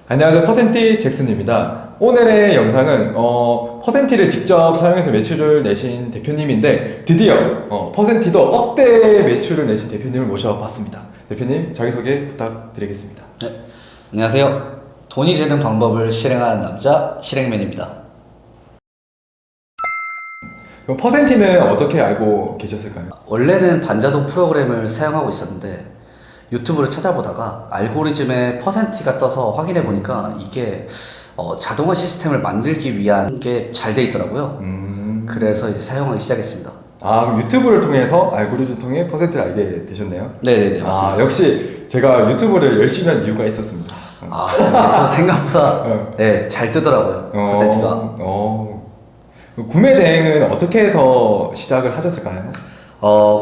안녕하세요. 퍼센티 잭슨입니다. 오늘의 영상은 퍼센티를 직접 사용해서 매출을 내신 대표님인데 드디어 퍼센티도 억대 매출을 내신 대표님을 모셔봤습니다. 대표님 자기소개 부탁드리겠습니다. 네, 안녕하세요. 돈이 되는 방법을 실행하는 남자 실행맨입니다. 그럼 퍼센티는 어떻게 알고 계셨을까요? 원래는 반자동 프로그램을 사용하고 있었는데 유튜브를 찾아보다가 알고리즘에 퍼센티가 떠서 확인해 보니까 이게 자동화 시스템을 만들기 위한 게 잘 돼 있더라고요. 그래서 이제 사용하기 시작했습니다. 아, 그럼 유튜브를 통해서 알고리즘 통해 퍼센트를 알게 되셨네요? 네네네, 맞습니다. 아, 역시 제가 유튜브를 열심히 한 이유가 있었습니다. 그래서 생각보다 네, 잘 뜨더라고요, 퍼센티가. 구매 대행은 어떻게 해서 시작을 하셨을까요?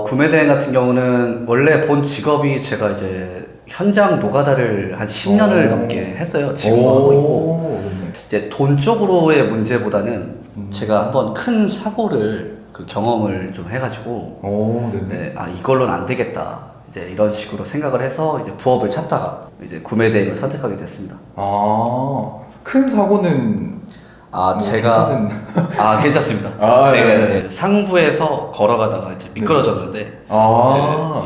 구매 대행 같은 경우는 원래 본 직업이 제가 이제 현장 노가다를 한 10년을 넘게 했어요. 지금도 하고 있고. 이제 돈 쪽으로의 문제보다는 제가 한번 큰 사고를 경험을 좀 해가지고 네, 이걸로는 안 되겠다. 이제 이런 식으로 생각을 해서 이제 부업을 찾다가 이제 구매 대행을 선택하게 됐습니다. 큰 사고는 제가 괜찮습니다. 제가 상부에서 걸어가다가 이제 미끄러졌는데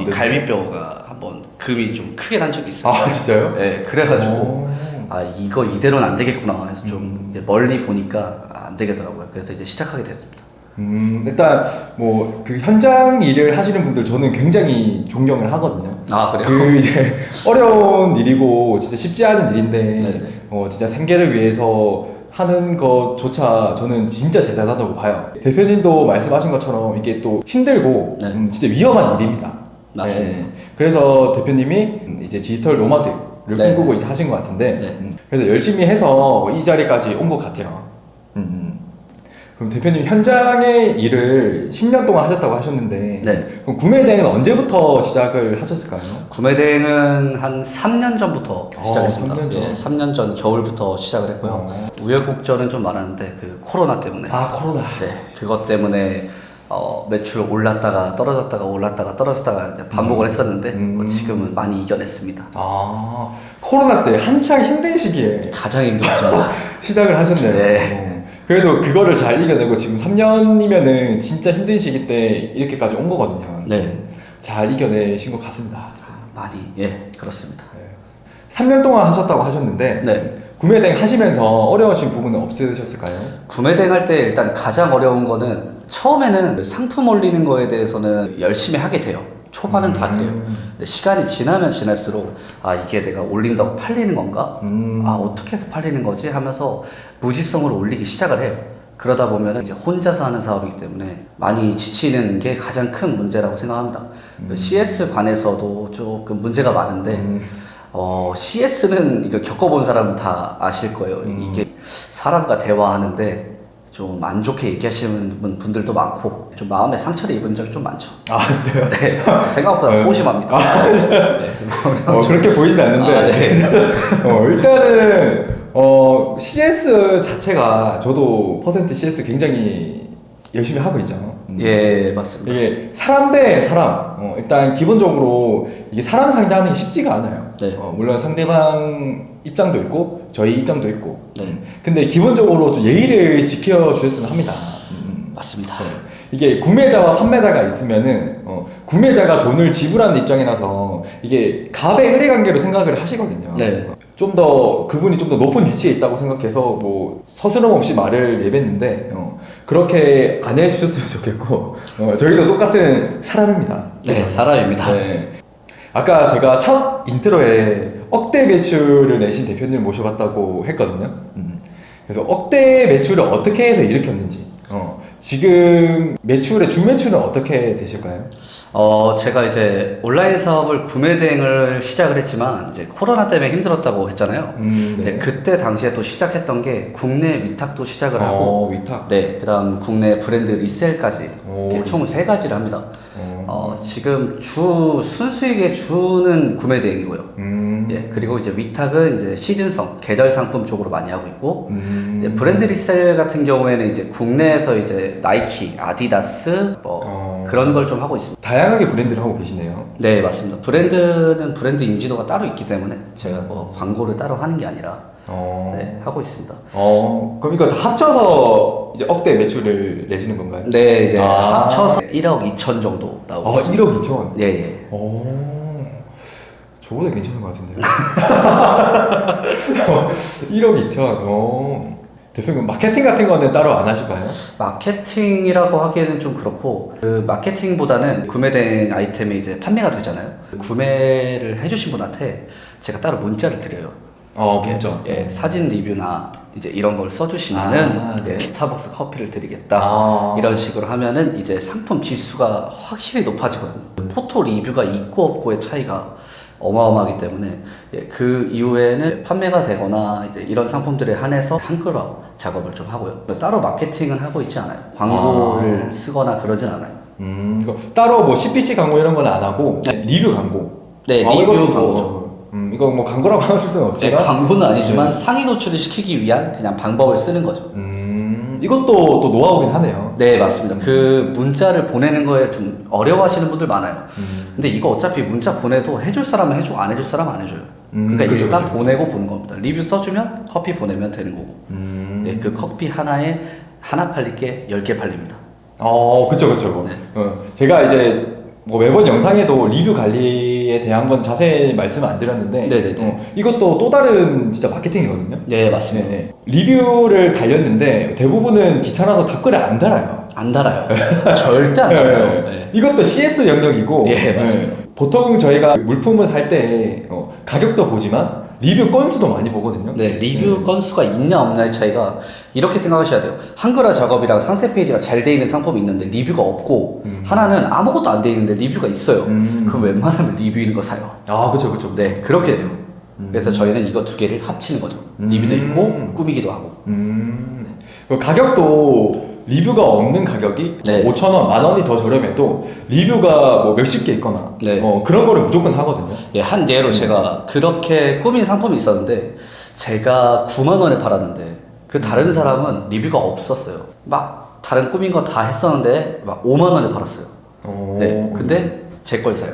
이 갈비뼈가 한번 금이 좀 크게 난 적이 있어요. 아, 진짜요? 네, 그래가지고 이거 이대로는 안 되겠구나 해서 좀 이제 멀리 보니까 안 되겠더라고요. 그래서 이제 시작하게 됐습니다. 일단 뭐 그 현장 일을 하시는 분들 저는 굉장히 존경을 하거든요. 그래요? 그 이제 어려운 일이고 진짜 쉽지 않은 일인데 네네. 진짜 생계를 위해서 하는 것조차 저는 진짜 대단하다고 봐요. 대표님도 말씀하신 것처럼 이게 또 힘들고 진짜 위험한 일입니다. 맞습니다. 그래서 대표님이 이제 디지털 노마드를 꿈꾸고 이제 하신 것 같은데 그래서 열심히 해서 이 자리까지 온 것 같아요. 그럼 대표님 현장의 일을 10년 동안 하셨다고 하셨는데 그럼 구매 대행은 언제부터 시작을 하셨을까요? 구매 대행은 한 3년 전부터 시작했습니다. 3년 전. 3년 전 겨울부터 시작을 했고요. 우여곡절은 좀 많았는데 그 코로나 때문에. 코로나. 네, 그것 때문에 매출 올랐다가 떨어졌다가 올랐다가 떨어졌다가 이제 반복을 했었는데 지금은 많이 이겨냈습니다. 코로나 때 한창 힘든 시기에 가장 힘들었습니다. 시작을 하셨네요. 네. 그래도 그거를 잘 이겨내고 지금 3년이면은 진짜 힘든 시기 때 이렇게까지 온 거거든요. 네. 잘 이겨내신 것 같습니다. 많이 그렇습니다. 3년 동안 하셨다고 하셨는데 구매 대행 하시면서 어려우신 부분은 없으셨을까요? 구매 대행 할 때 일단 가장 어려운 거는 처음에는 상품 올리는 거에 대해서는 열심히 하게 돼요. 초반은 다 그래요. 근데 시간이 지나면 지날수록 이게 내가 올린다고 팔리는 건가? 어떻게 해서 팔리는 거지? 하면서 무지성으로 올리기 시작을 해요. 그러다 보면 이제 혼자서 하는 사업이기 때문에 많이 지치는 게 가장 큰 문제라고 생각합니다. CS 관에서도 조금 문제가 많은데 CS는 이거 겪어본 사람은 다 아실 거예요. 이게 사람과 대화하는데 좀 안 좋게 얘기하시는 분들도 많고 좀 마음에 상처를 입은 적이 좀 많죠. 진짜요? 네, 생각보다 소심합니다. 그렇게 보이진 않는데 일단은 CS 자체가 저도 퍼센트 CS 굉장히 열심히 하고 있잖아요. 예, 맞습니다. 이게 사람 대 사람 일단 기본적으로 이게 사람 상대하는 게 쉽지가 않아요. 물론 상대방 입장도 있고 저희 입장도 있고 근데 기본적으로 좀 예의를 지켜주셨으면 합니다. 맞습니다. 이게 구매자와 판매자가 있으면은 구매자가 돈을 지불하는 입장이라서 이게 갑의 의뢰 관계로 생각을 하시거든요. 좀 더 그분이 좀 더 높은 위치에 있다고 생각해서 뭐 서스럼 없이 말을 내뱉는데 그렇게 안 해주셨으면 좋겠고 저희도 똑같은 사람입니다. 네, 사람입니다. 아까 제가 첫 인트로에 억대 매출을 내신 대표님을 모셔봤다고 했거든요. 그래서 억대 매출을 어떻게 해서 일으켰는지 지금 매출의 주 매출은 어떻게 되실까요? 제가 이제 온라인 사업을 구매 대행을 시작을 했지만 이제 코로나 때문에 힘들었다고 했잖아요. 그때 당시에 또 시작했던 게 국내 위탁도 시작을 하고 위탁. 그다음 국내 브랜드 리셀까지 이렇게 총 3가지를 합니다. 지금 순수익의 주는 구매 대행이고요. 그리고 이제 위탁은 이제 시즌성, 계절 상품 쪽으로 많이 하고 있고, 이제 브랜드 리셀 같은 경우에는 이제 국내에서 이제 나이키, 아디다스, 그런 걸 좀 하고 있습니다. 다양하게 브랜드를 하고 계시네요. 네, 맞습니다. 브랜드는 브랜드 인지도가 따로 있기 때문에 제가 뭐 광고를 따로 하는 게 아니라 네, 하고 있습니다. 그럼 이거 다 합쳐서 이제 억대 매출을 내시는 건가요? 네, 이제 합쳐서 1억 2천 정도 나오고 있습니다. 1억 2천? 예, 예. 저보다 괜찮은 것 같은데요. 1억 2천. 대표님 마케팅 같은 거는 따로 안 하실까요? 마케팅이라고 하기에는 좀 그렇고 그 마케팅보다는 구매된 아이템이 이제 판매가 되잖아요. 구매를 해주신 분한테 제가 따로 문자를 드려요. 진짜. 예, 사진 리뷰나 이제 이런 걸 써주시면은 네. 스타벅스 커피를 드리겠다. 이런 식으로 하면은 이제 상품 지수가 확실히 높아지거든요. 포토 리뷰가 있고 없고의 차이가 어마어마하기 때문에 그 이후에는 판매가 되거나 이제 이런 상품들에 한해서 한글화 작업을 좀 하고요. 따로 마케팅은 하고 있지 않아요. 광고를 쓰거나 그러진 않아요. 따로 뭐 CPC 광고 이런 건 안 하고 리뷰 광고. 네, 리뷰 광고죠. 이거 뭐 광고라고 하실 수는 없지만 광고는 아니지만 상위 노출을 시키기 위한 그냥 방법을 쓰는 거죠. 이것도 또 노하우긴 하네요. 네, 맞습니다. 그 문자를 보내는 거에 좀 어려워하시는 분들 많아요. 근데 이거 어차피 문자 보내도 해줄 사람은 해주고 안 해줄 사람은 안 해줘요. 그러니까 일단 보내고 보는 겁니다. 리뷰 써주면 커피 보내면 되는 거고. 네, 그 커피 하나에 하나 팔릴 게 10개 팔립니다. 그쵸. 네. 제가 이제 뭐 매번 영상에도 리뷰 관리에 대한 건 자세히 말씀을 안 드렸는데 네네네. 이것도 또 다른 진짜 마케팅이거든요. 네, 맞습니다. 네. 리뷰를 달렸는데 대부분은 귀찮아서 댓글을 안 달아요. 안 달아요. 절대 안 달아요. 네. 이것도 CS 영역이고 예, 맞습니다. 보통 저희가 물품을 살 때 가격도 보지만 리뷰 건수도 많이 보거든요. 네, 리뷰 건수가 있냐 없냐의 차이가 이렇게 생각하셔야 돼요. 한글화 작업이랑 상세 페이지가 잘 돼 있는 상품이 있는데 리뷰가 없고 하나는 아무것도 안 돼 있는데 리뷰가 있어요. 그럼 웬만하면 리뷰 있는 거 사요. 그쵸. 네, 그렇게 돼요. 그래서 저희는 이거 두 개를 합치는 거죠. 리뷰도 있고 꾸미기도 하고. 그 가격도 리뷰가 없는 가격이 네. 5,000원, 10,000원이 더 저렴해도 리뷰가 뭐 몇십 개 있거나 네. 그런 거를 무조건 하거든요. 예, 한 예로 제가 그렇게 꾸민 상품이 있었는데 제가 9만 원에 팔았는데 그 다른 사람은 리뷰가 없었어요. 막 다른 꾸민 거 다 했었는데 막 5만 원에 팔았어요. 네, 근데 제 걸 사요.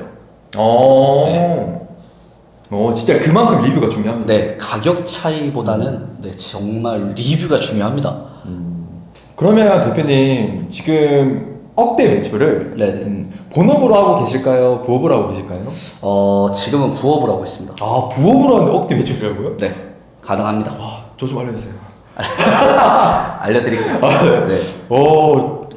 진짜 그만큼 리뷰가 중요합니다. 네, 가격 차이보다는 네, 정말 리뷰가 중요합니다. 그러면 대표님 지금 억대 매출을 네네. 본업으로 하고 계실까요? 부업으로 하고 계실까요? 지금은 부업을 하고 있습니다. 부업으로 하는데 억대 매출이라고요? 네, 가능합니다. 저 좀 알려주세요. 알려드릴게요. 네.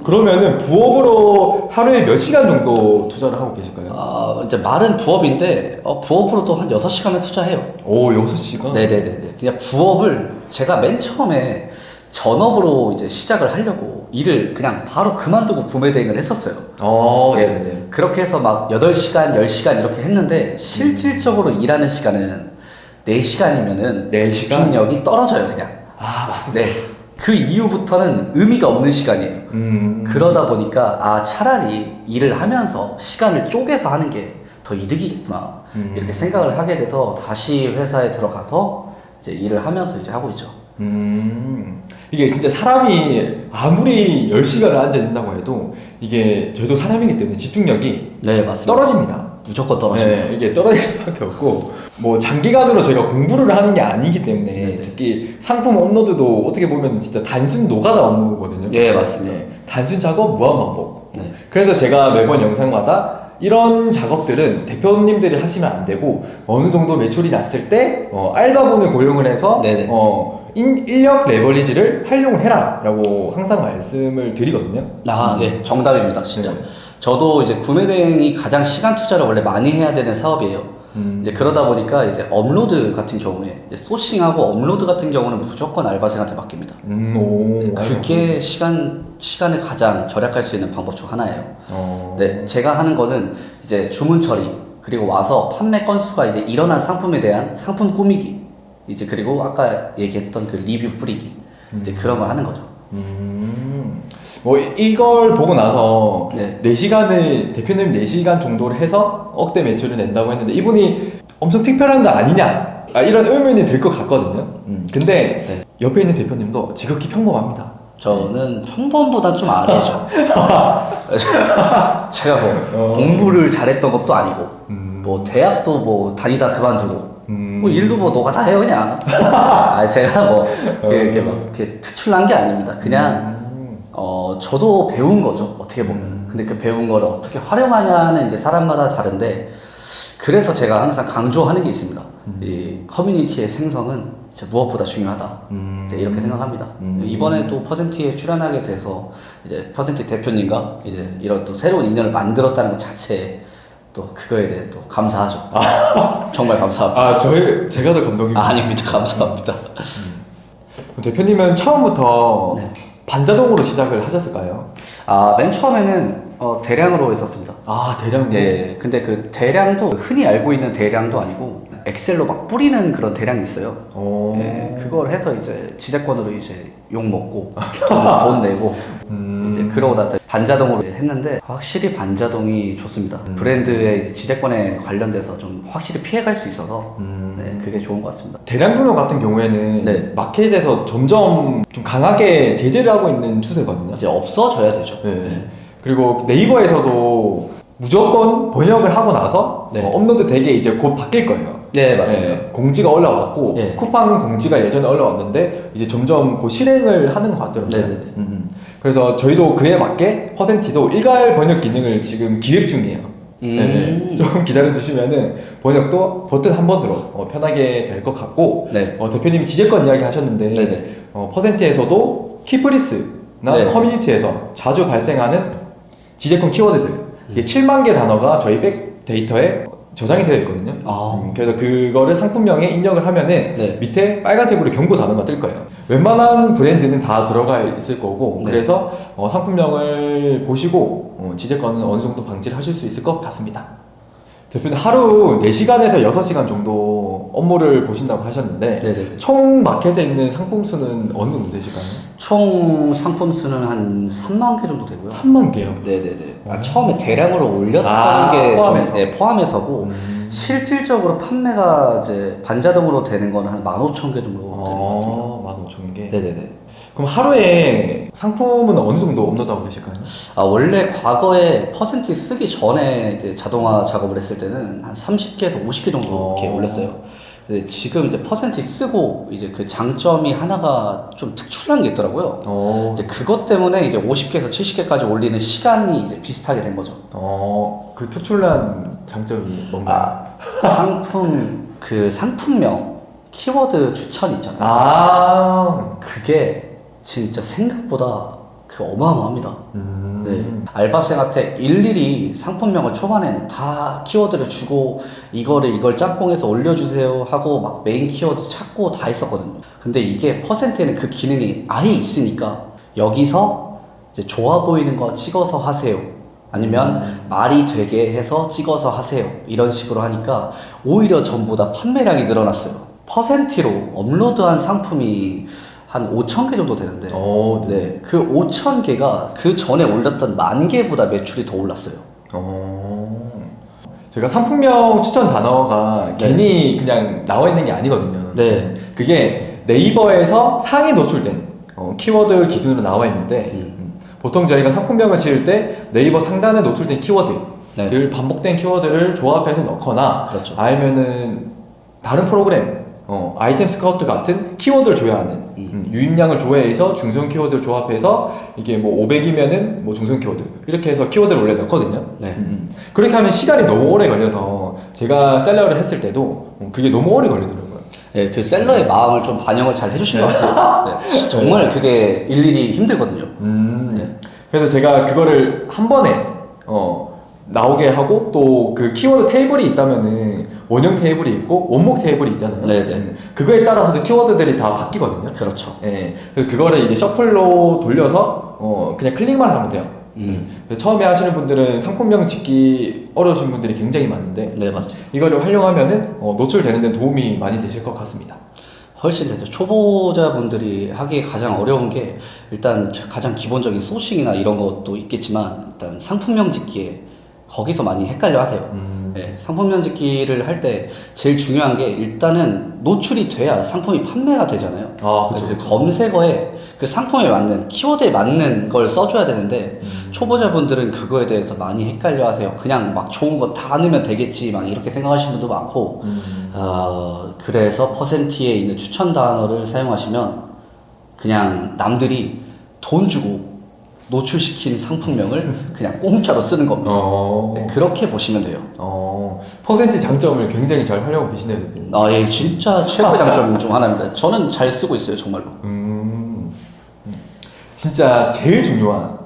그러면은 부업으로 하루에 몇 시간 정도 투자를 하고 계실까요? 이제 말은 부업인데 부업으로 또 한 6시간을 투자해요. 6시간? 네네네. 그냥 부업을 제가 맨 처음에 전업으로 이제 시작을 하려고 일을 그냥 바로 그만두고 구매 대행을 했었어요. 네네. 그렇게 해서 막 8시간, 10시간 이렇게 했는데 실질적으로 일하는 시간은 4시간이면은 4시간? 집중력이 떨어져요, 그냥. 맞습니다. 네. 그 이후부터는 의미가 없는 시간이에요. 그러다 보니까 차라리 일을 하면서 시간을 쪼개서 하는 게 더 이득이겠구나. 이렇게 생각을 하게 돼서 다시 회사에 들어가서 이제 일을 하면서 이제 하고 있죠. 이게 진짜 사람이 아무리 10시간을 앉아 있다고 해도 이게 저희도 사람이기 때문에 집중력이 네, 맞습니다. 떨어집니다. 무조건 떨어집니다. 네, 이게 떨어질 수밖에 없고 뭐 장기간으로 저희가 공부를 하는 게 아니기 때문에 네네. 특히 상품 업로드도 어떻게 보면 진짜 단순 노가다 업무거든요. 네, 맞습니다. 단순 작업, 무한 반복. 네. 그래서 제가 매번 영상마다 이런 작업들은 대표님들이 하시면 안 되고 어느 정도 매출이 났을 때 알바분을 고용을 해서 네네. 인력 레버리지를 활용을 해라 라고 항상 말씀을 드리거든요. 예, 정답입니다, 진짜. 네. 저도 이제 구매 대행이 가장 시간 투자를 원래 많이 해야 되는 사업이에요. 이제 그러다 보니까 이제 업로드 같은 경우에 이제 소싱하고 업로드 같은 경우는 무조건 알바생한테 맡깁니다. 그게 시간을 가장 절약할 수 있는 방법 중 하나예요. 네, 제가 하는 거는 이제 주문 처리, 그리고 와서 판매 건수가 이제 일어난 상품에 대한 상품 꾸미기, 이제 그리고 아까 얘기했던 그 리뷰 뿌리기, 이제 그런 걸 하는 거죠. 뭐 이걸 보고 나서 네. 4시간을 대표님 4시간 정도를 해서 억대 매출을 낸다고 했는데 이분이 엄청 특별한 거 아니냐 이런 의문이 들 것 같거든요. 근데 네. 옆에 있는 대표님도 지극히 평범합니다. 저는 평범보다 좀 아래죠. 제가 뭐 공부를 잘했던 것도 아니고 뭐 대학도 뭐 다니다 그만두고 뭐 일도 뭐 너가 다 해요 그냥. 제가 뭐 이렇게 막 이렇게 특출난 게 아닙니다. 그냥 저도 배운 거죠 어떻게 보면. 근데 그 배운 거를 어떻게 활용하냐는 이제 사람마다 다른데, 그래서 제가 항상 강조하는 게 있습니다. 이 커뮤니티의 생성은 진짜 무엇보다 중요하다. 이제 이렇게 생각합니다. 이번에 또 퍼센티에 출연하게 돼서 이제 퍼센티 대표님과 이제 이런 또 새로운 인연을 만들었다는 것 자체에 또 그거에 대해 또 감사하죠. 정말 감사합니다. 제가 더 감동입니다. 아닙니다. 감사합니다. 그럼 대표님은 처음부터 네. 반자동으로 시작을 하셨을까요? 맨 처음에는 대량으로 했었습니다. 대량으로? 네. 근데 그 대량도 흔히 알고 있는 대량도 아니고 엑셀로 막 뿌리는 그런 대량이 있어요. 네, 그걸 해서 이제 지재권으로 이제 욕 먹고 돈 내고 이제 그러고 나서 반자동으로 했는데 확실히 반자동이 좋습니다. 브랜드의 지재권에 관련돼서 좀 확실히 피해갈 수 있어서 네, 그게 좋은 것 같습니다. 대량 구매 같은 경우에는 네. 마켓에서 점점 좀 강하게 제재를 하고 있는 추세거든요. 이제 없어져야 되죠. 네. 네. 그리고 네이버에서도 무조건 번역을 하고 나서 네. 업로드 되게 이제 곧 바뀔 거예요. 네, 맞습니다. 네, 공지가 올라왔고 네. 쿠팡 공지가 예전에 올라왔는데 이제 점점 곧 실행을 하는 것 같더라고요. 네, 네, 네. 그래서 저희도 그에 맞게 퍼센티도 일괄 번역 기능을 지금 기획 중이에요. 네, 좀 기다려주시면은 번역도 버튼 한 번으로 편하게 될 것 같고, 네. 대표님이 지재권 이야기 하셨는데 네네. 퍼센티에서도 키프리스나 네. 커뮤니티에서 자주 발생하는 지재권 키워드들 이게 7만 개 단어가 저희 백 데이터에 저장이 되어 있거든요. 그래서 그거를 상품명에 입력을 하면은 네. 밑에 빨간색으로 경고 단어가 뜰 거예요. 웬만한 브랜드는 다 들어가 있을 거고, 네. 그래서 상품명을 보시고 지재권은 어느 정도 방지를 하실 수 있을 것 같습니다. 대표님 하루 4시간에서 6시간 정도 업무를 보신다고 하셨는데 네네. 총 마켓에 있는 상품 수는 어느 정도 되실까요? 총 상품 수는 한 3만 개 정도 되고요. 3만 개요? 네네네. 처음에 대량으로 올렸다는 게 포함해서. 좀, 네, 포함해서고 실질적으로 판매가 이제 반자동으로 되는 거는 한 15,000개 정도 되는 것 같습니다. 15,000개? 네네네. 그럼 하루에 상품은 어느 정도 업로드하고 계실까요? 원래 과거에 퍼센티 쓰기 전에 이제 자동화 작업을 했을 때는 한 30개에서 50개 정도 이렇게 올렸어요. 근데 지금 이제 퍼센티 쓰고 이제 그 장점이 하나가 좀 특출난 게 있더라고요. 이제 그것 때문에 이제 50개에서 70개까지 올리는 시간이 이제 비슷하게 된 거죠. 그 특출난 장점이 뭔가요? 상품명 키워드 추천 있잖아요. 그게 진짜 생각보다 어마어마합니다. 네. 알바생한테 일일이 상품명을 초반에는 다 키워드를 주고 이걸 짬뽕해서 올려주세요 하고 막 메인 키워드 찾고 다 했었거든요. 근데 이게 퍼센트에는 그 기능이 아예 있으니까 여기서 이제 좋아 보이는 거 찍어서 하세요. 아니면 말이 되게 해서 찍어서 하세요. 이런 식으로 하니까 오히려 전보다 판매량이 늘어났어요. 퍼센티로 업로드한 상품이 한 5,000개 정도 되는데 네. 그 5,000개가 그 전에 올렸던 10,000개보다 매출이 더 올랐어요. 제가 상품명 추천 단어가 네. 괜히 그냥 나와 있는 게 아니거든요. 네. 그게 네이버에서 상위 노출된 키워드 기준으로 나와 있는데 보통 저희가 상품명을 지을 때 네이버 상단에 노출된 키워드들, 네. 반복된 키워드를 조합해서 넣거나 그렇죠. 아니면은 다른 프로그램 아이템 스카우트 같은 키워드를 조회하는 유입량을 조회해서 중성 키워드를 조합해서 이게 뭐 500이면은 뭐 중성 키워드 이렇게 해서 키워드를 원래 넣거든요. 네. 그렇게 하면 시간이 너무 오래 걸려서 제가 셀러를 했을 때도 그게 너무 오래 걸리더라고요. 네, 그 셀러의 마음을 좀 반영을 잘 해주신 것 같아요. 네, 정말 그게 일일이 힘들거든요. 네. 그래서 제가 그거를 한 번에 나오게 하고 또 그 키워드 테이블이 있다면은 원형 테이블이 있고 원목 테이블이 있잖아요. 네네. 그거에 따라서도 키워드들이 다 바뀌거든요. 그렇죠. 네. 그래서 그거를 이제 셔플로 돌려서 그냥 클릭만 하면 돼요. 그래서 처음에 하시는 분들은 상품명 짓기 어려우신 분들이 굉장히 많은데 네, 맞습니다. 이거를 활용하면은 노출되는 데 도움이 많이 되실 것 같습니다. 훨씬 되죠. 초보자분들이 하기에 가장 어려운 게 일단 가장 기본적인 소싱이나 이런 것도 있겠지만 일단 상품명 짓기에 거기서 많이 헷갈려 하세요. 네, 상품 면접기를 할 때 제일 중요한 게 일단은 노출이 돼야 상품이 판매가 되잖아요. 아, 그쵸, 그 그쵸. 검색어에 그 상품에 맞는 키워드에 맞는 걸 써줘야 되는데 초보자분들은 그거에 대해서 많이 헷갈려 하세요. 그냥 막 좋은 거 다 넣으면 되겠지 막 이렇게 생각하시는 분도 많고 그래서 퍼센티에 있는 추천 단어를 사용하시면 그냥 남들이 돈 주고 노출시킨 상품명을 그냥 공짜로 쓰는 겁니다. 네, 그렇게 보시면 돼요. 퍼센트 장점을 굉장히 잘 활용하고 계시네요. 대표님. 아, 예, 진짜 최고의 장점 중 하나입니다. 저는 잘 쓰고 있어요, 정말로. 진짜 제일 중요한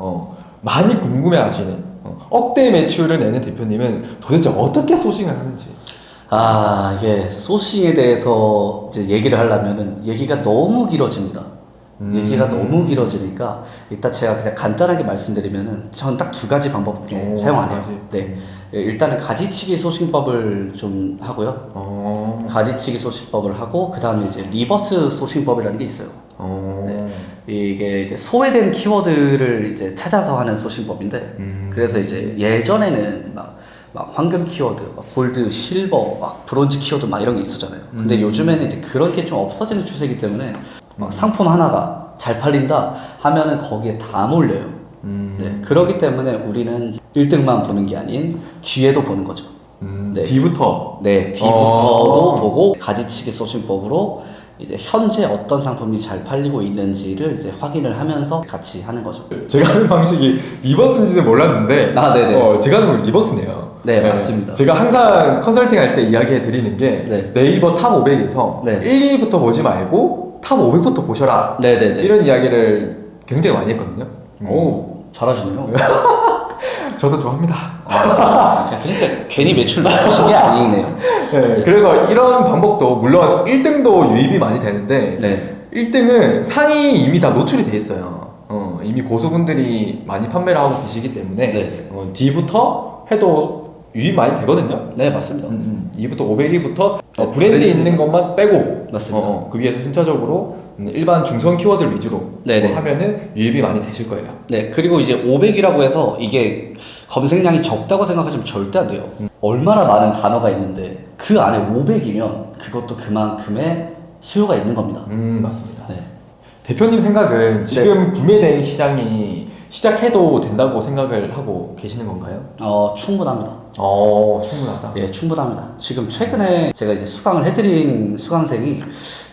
많이 궁금해하시는 억대 매출을 내는 대표님은 도대체 어떻게 소싱을 하는지. 아, 이게 소싱에 대해서 이제 얘기를 하려면은 얘기가 너무 길어집니다. 얘기가 너무 길어지니까 일단 제가 그냥 간단하게 말씀드리면은 저는 딱 두 가지 방법밖에 사용 안 해요. 네. 예, 일단은 가지치기 소싱법을 좀 하고요. 가지치기 소싱법을 하고 그 다음에 이제 리버스 소싱법이라는 게 있어요. 네. 이게 이제 소외된 키워드를 이제 찾아서 하는 소싱법인데 그래서 이제 예전에는 막 황금 키워드, 막 골드, 실버, 막 브론즈 키워드 막 이런 게 있었잖아요. 근데 요즘에는 이제 그런 게 좀 없어지는 추세이기 때문에 막 상품 하나가 잘 팔린다 하면은 거기에 다 몰려요. 네, 그렇기 때문에 우리는 1등만 보는 게 아닌 뒤에도 보는 거죠. 네. 뒤부터. 네, 뒤부터도 보고 가지치기 소싱법으로 이제 현재 어떤 상품이 잘 팔리고 있는지를 이제 확인을 하면서 같이 하는 거죠. 제가 하는 방식이 리버스인지는 몰랐는데 네네. 제가 하는 건 리버스네요. 네, 맞습니다. 제가 항상 컨설팅 할 때 이야기해 드리는 게 네. 네이버 탑 500에서 네. 1, 2부터 보지 말고 탑 500부터 보셔라. 네네네. 이런 이야기를 굉장히 많이 했거든요. 오, 잘하시네요. 저도 좋아합니다. 그러니까 괜히 매출 높으신 게 아니네요. 네, 그래서 이런 방법도 물론 1등도 유입이 많이 되는데 네. 1등은 상위 이미 다 노출이 돼 있어요. 이미 고수분들이 많이 판매를 하고 계시기 때문에 네. D부터 해도 유입 많이 되거든요. 네, 맞습니다. 2부터 500위부터 브랜드 있는 것만 빼고 맞습니다. 그 위에서 순차적으로 일반 중성 키워드 위주로 네네. 하면은 유입이 많이 되실 거예요. 네, 그리고 이제 500이라고 해서 이게 검색량이 적다고 생각하시면 절대 안 돼요. 얼마나 많은 단어가 있는데 그 안에 500이면 그것도 그만큼의 수요가 있는 겁니다. 맞습니다. 네. 대표님 생각은 지금 구매 대행 시장이 시작해도 된다고 생각을 하고 계시는 건가요? 충분합니다. 충분하다. 예, 충분합니다. 지금 최근에 제가 이제 수강을 해드린 수강생이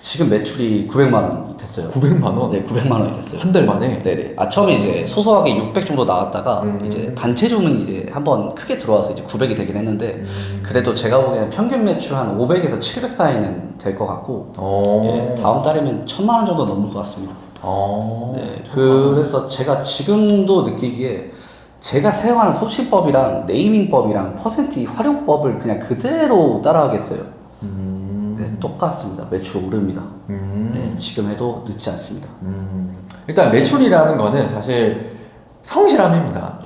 지금 매출이 900만 원이 됐어요. 900만 원? 네, 900만 원이 됐어요. 한 달 만에? 네네. 처음에 이제 소소하게 600 정도 나왔다가 이제 단체 주문이 이제 한번 크게 들어와서 이제 900이 되긴 했는데 그래도 제가 보기에는 평균 매출 한 500에서 700 사이는 될 것 같고 예, 다음 달이면 1000만 원 정도 넘을 것 같습니다. 네, 그래서 제가 지금도 느끼기에 제가 사용하는 소싱법이랑 네이밍법이랑 퍼센트 활용법을 그냥 그대로 따라하겠어요. 네, 똑같습니다. 매출 오릅니다. 네, 지금 해도 늦지 않습니다. 일단 매출이라는 거는 사실 성실함입니다.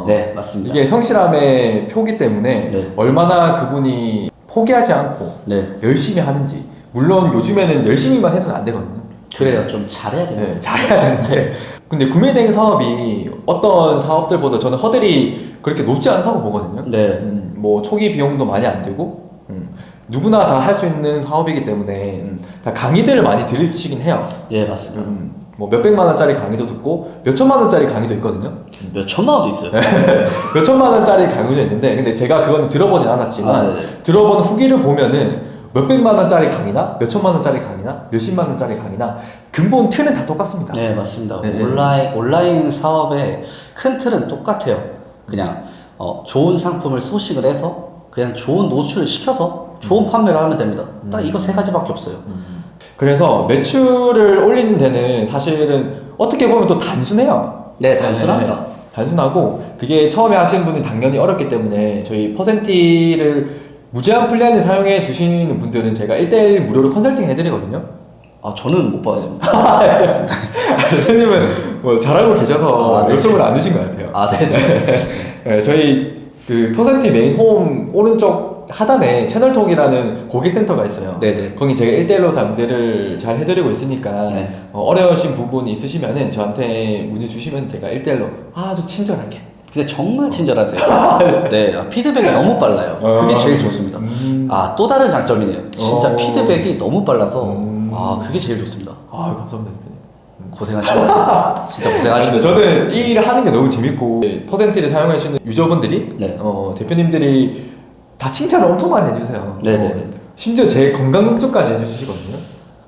네, 맞습니다. 이게 성실함의 표기 때문에 네. 얼마나 그분이 포기하지 않고 네, 열심히 하는지. 물론 요즘에는 열심히만 해서는 안 되거든요. 그래요. 좀 잘해야 돼요. 네, 잘해야 되는데 근데 구매대행 사업이 어떤 사업들보다 저는 허들이 그렇게 높지 않다고 보거든요. 네. 뭐 초기 비용도 많이 안 들고 누구나 다 할 수 있는 사업이기 때문에 다 강의들을 많이 들으시긴 해요. 예, 맞습니다. 뭐 몇백만 원짜리 강의도 듣고 몇천만 원짜리 강의도 있거든요. 몇 천만 원도 있어요. 몇천만 원짜리 강의도 있는데 근데 제가 그거는 들어보진 않았지만 들어본 후기를 보면은 몇백만 원짜리 강의나 몇천만 원짜리 강의나 몇십만 원짜리 강의나 근본 틀은 다 똑같습니다. 네, 맞습니다. 네, 온라인 사업의 큰 틀은 똑같아요. 그냥 좋은 상품을 소싱을 해서 그냥 좋은 노출을 시켜서 좋은 판매를 하면 됩니다. 딱 이거 세 가지밖에 없어요. 그래서 매출을 올리는 데는 사실은 어떻게 보면 또 단순해요. 네, 단순합니다. 단순하고 그게 처음에 하시는 분이 당연히 어렵기 때문에 저희 퍼센티를 무제한 플랜을 사용해 주시는 분들은 제가 1대1 무료로 컨설팅 해드리거든요. 저는 못 받았습니다. 대표님은 뭐 잘하고 계셔서 네. 요청을 안 주신 것 같아요. 네네. 네, 저희 그 퍼센티 메인 홈 오른쪽 하단에 채널톡이라는 고객센터가 있어요. 네네. 거기 제가 1대1로 당대를 잘 해드리고 있으니까 어려우신 부분이 있으시면은 저한테 문의 주시면 제가 1대1로 아주 친절하게 근데 정말 친절하세요. 네, 피드백이 너무 빨라요. 그게 제일 좋습니다. 또 다른 장점이네요. 진짜 피드백이 너무 빨라서 그게 제일 좋습니다. 감사합니다, 대표님. 고생하십니다. 진짜 고생하십니다. 저는 이 일을 하는 게 너무 재밌고 퍼센트를 사용하시는 유저분들이 대표님들이 다 칭찬을 엄청 많이 해주세요. 네네. 심지어 제 건강 걱정까지 해주시거든요.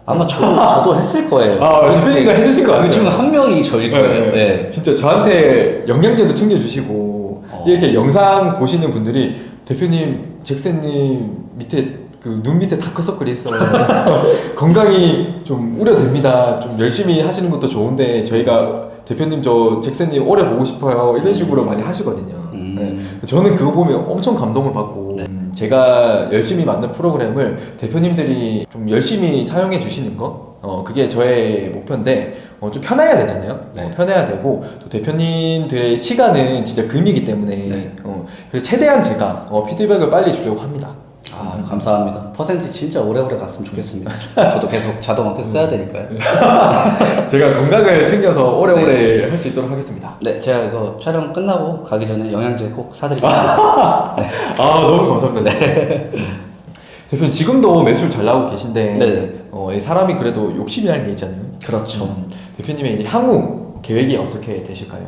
아마 저도 했을 거예요. 대표님도 해주신 것 같아요. 그 중 한 명이 저일 거예요. 네. 진짜 저한테 영양제도 챙겨주시고 이렇게 영상 보시는 분들이 대표님, 잭슨님 밑에 그 눈 밑에 다크서클이 있어요. 그래서 건강이 좀 우려됩니다. 좀 열심히 하시는 것도 좋은데 저희가 대표님 저 잭슨님 오래 보고 싶어요. 이런 식으로 많이 하시거든요. 저는 그거 보면 엄청 감동을 받고 제가 열심히 만든 프로그램을 대표님들이 좀 열심히 사용해 주시는 거 그게 저의 목표인데 좀 편해야 되잖아요. 편해야 되고 또 대표님들의 시간은 진짜 금이기 때문에 그래서 최대한 제가 피드백을 빨리 주려고 합니다. 감사합니다. 퍼센트 진짜 오래오래 갔으면 좋겠습니다. 저도 계속 자동화 계속 써야 되니까요. 제가 건강을 챙겨서 오래오래 할 수 있도록 하겠습니다. 네, 제가 이거 촬영 끝나고 가기 전에 영양제 꼭 사드리겠습니다. 네. 너무 감사합니다. 대표님 지금도 매출 잘 나오고 계신데 이 사람이 그래도 욕심이라는 게 있잖아요. 그렇죠. 대표님의 이제 향후 계획이 어떻게 되실까요?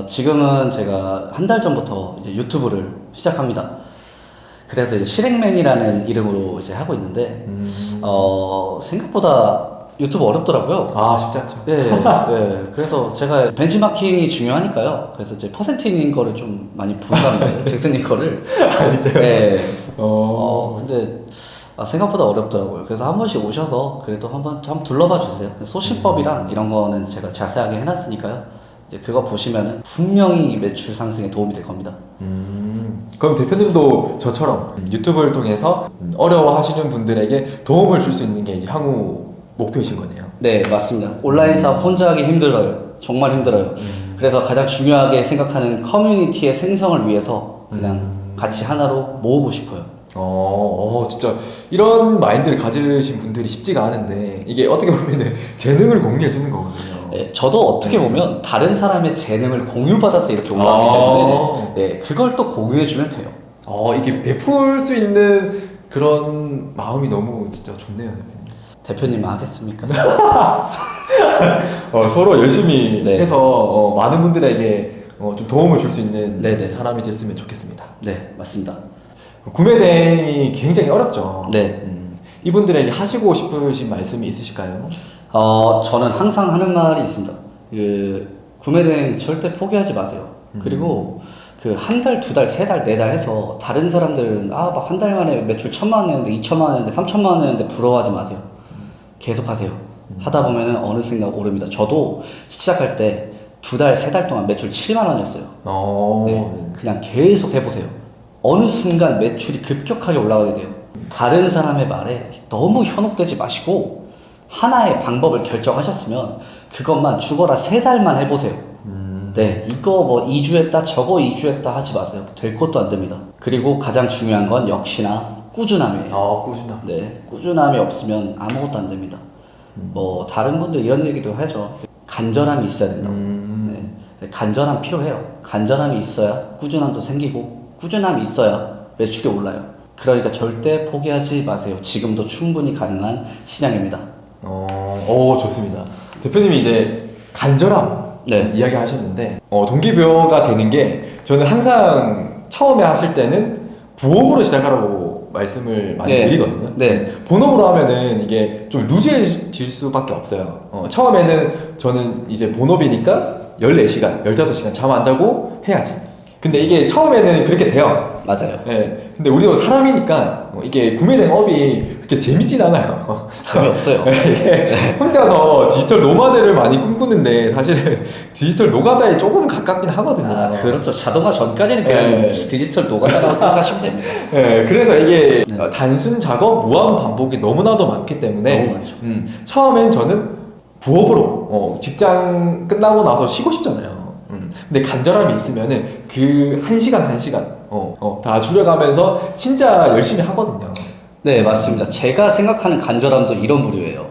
지금은 제가 한 달 전부터 이제 유튜브를 시작합니다. 그래서 이제 실행맨이라는 이름으로 이제 하고 있는데 생각보다 유튜브 어렵더라고요. 쉽지 않죠. 네. 그래서 제가 벤치마킹이 중요하니까요. 그래서 이제 퍼센트인 거를 좀 많이 본답니다. 잭슨님 거를. 진짜요? 네. 근데 생각보다 어렵더라고요. 그래서 한 번씩 오셔서 그래도 한번 둘러봐 주세요. 소식법이랑 이런 거는 제가 자세하게 해놨으니까요. 이제 그거 보시면은 분명히 매출 상승에 도움이 될 겁니다. 그럼 대표님도 저처럼 유튜브를 통해서 어려워하시는 분들에게 도움을 줄 수 있는 게 이제 향후 목표이신 거네요. 네, 맞습니다. 온라인 사업 혼자 하기 힘들어요. 정말 힘들어요. 그래서 가장 중요하게 생각하는 커뮤니티의 생성을 위해서 그냥 같이 하나로 모으고 싶어요. 진짜 이런 마인드를 가지신 분들이 쉽지가 않은데 이게 어떻게 보면은 재능을 공유해 주는 거거든요. 네, 저도 어떻게 보면 다른 사람의 재능을 공유받아서 이렇게 올라왔기 때문에 그걸 또 공유해 주면 돼요. 이게 베풀 수 있는 그런 마음이 너무 진짜 좋네요, 대표님. 대표님은 하겠습니까? 서로 열심히 해서 많은 분들에게 좀 도움을 줄 수 있는 사람이 됐으면 좋겠습니다. 네, 맞습니다. 구매 대행이 굉장히 어렵죠. 네. 이분들에게 하시고 싶으신 말씀이 있으실까요? 저는 항상 하는 말이 있습니다. 구매 대행 절대 포기하지 마세요. 그리고 한 달, 두 달, 세 달, 네 달 해서 다른 사람들은 막 한 달 만에 매출 1,000만 원 했는데 2,000만 원 했는데 3,000만 원 했는데 부러워하지 마세요. 계속 하세요. 하다 보면은 어느 순간 오릅니다. 저도 시작할 때 두 달, 세 달 동안 매출 7만 원이었어요. 그냥 계속 해보세요. 어느 순간 매출이 급격하게 올라가게 돼요. 다른 사람의 말에 너무 현혹되지 마시고 하나의 방법을 결정하셨으면 그것만 죽어라 3달만 해보세요. 이거 뭐 2주 했다 저거 2주 했다 하지 마세요. 될 것도 안 됩니다. 그리고 가장 중요한 건 역시나 꾸준함이에요. 꾸준함. 꾸준함이 없으면 아무것도 안 됩니다. 뭐 다른 분들 이런 얘기도 하죠. 간절함이 있어야 된다. 간절함 필요해요. 간절함이 있어야 꾸준함도 생기고 꾸준함이 있어야 매출이 올라요. 그러니까 절대 포기하지 마세요. 지금도 충분히 가능한 시장입니다. 좋습니다. 대표님이 이제 간절함 이야기 하셨는데 동기부여가 되는 게 저는 항상 처음에 하실 때는 부업으로 시작하라고 말씀을 많이 드리거든요. 본업으로 하면은 이게 좀 루즈해질 수밖에 없어요. 처음에는 저는 이제 본업이니까 14시간, 15시간 잠 안 자고 해야지. 근데 이게 처음에는 그렇게 돼요. 맞아요. 근데 우리도 사람이니까 이게 구매된 업이 그렇게 재밌진 않아요. 재미없어요. 혼자서 디지털 노마드를 많이 꿈꾸는데 사실은 디지털 노가다에 조금 가깝긴 하거든요. 그렇죠. 자동화 전까지는 그냥 디지털 노가다라고 생각하시면 됩니다. 그래서 이게 단순 작업, 무한 반복이 너무나도 많기 때문에 너무 많죠. 처음엔 저는 부업으로 직장 끝나고 나서 쉬고 싶잖아요. 근데 간절함이 있으면은 그 1시간 1시간 다 줄여가면서 진짜 열심히 하거든요. 네, 맞습니다. 제가 생각하는 간절함도 이런 부류예요.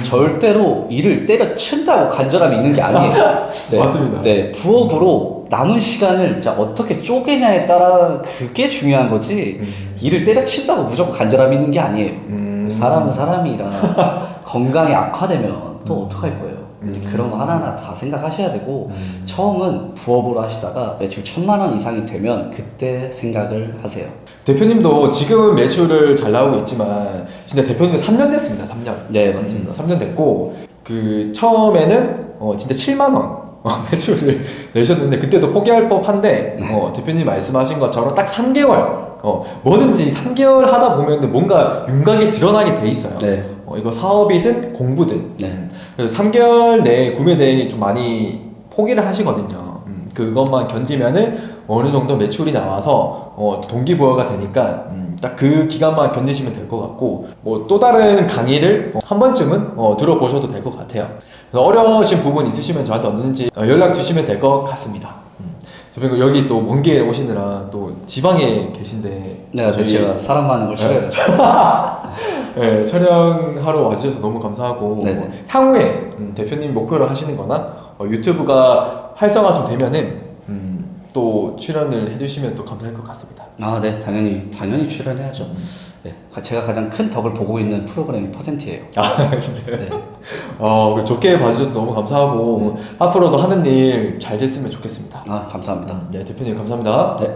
절대로 일을 때려친다고 간절함이 있는 게 아니에요. 맞습니다. 부업으로 남은 시간을 진짜 어떻게 쪼개냐에 따라 그게 중요한 거지 일을 때려친다고 무조건 간절함이 있는 게 아니에요. 사람은 사람이라 건강이 악화되면 또 어떡할 거예요. 그런 거 하나하나 다 생각하셔야 되고 처음은 부업으로 하시다가 매출 1,000만 원 이상이 되면 그때 생각을 하세요. 대표님도 지금은 매출을 잘 나오고 있지만 진짜 대표님은 3년 됐습니다. 3년. 네, 맞습니다. 3년 됐고 그 처음에는 진짜 7만 원 매출을 내셨는데 그때도 포기할 법한데 대표님 말씀하신 것처럼 딱 3개월 뭐든지 3개월 하다 보면 뭔가 윤곽이 드러나게 돼 있어요. 네. 이거 사업이든 공부든. 네. 그래서 3개월 내에 구매 대행이 좀 많이 포기를 하시거든요. 그것만 견디면은 어느 정도 매출이 나와서 동기부여가 되니까 딱 그 기간만 견디시면 될 것 같고 뭐 또 다른 강의를 한 번쯤은 들어보셔도 될 것 같아요. 그래서 어려우신 부분 있으시면 저한테 언제든지 연락 주시면 될 것 같습니다. 그리고 여기 또 먼 길 오시느라 또 지방에 계신데 네, 제가 사람 많은 걸 싫어해요. 네, 촬영하러 와주셔서 너무 감사하고 네네. 향후에 대표님이 목표로 하시는 거나 유튜브가 활성화 좀 되면은 또 출연을 해주시면 또 감사할 것 같습니다. 아, 네, 당연히 출연해야죠. 네, 제가 가장 큰 덕을 보고 있는 프로그램이 퍼센트예요. 아 진짜요? 네. 좋게 봐주셔서 너무 감사하고 앞으로도 하는 일 잘 됐으면 좋겠습니다. 아, 감사합니다. 네, 대표님 감사합니다. 네.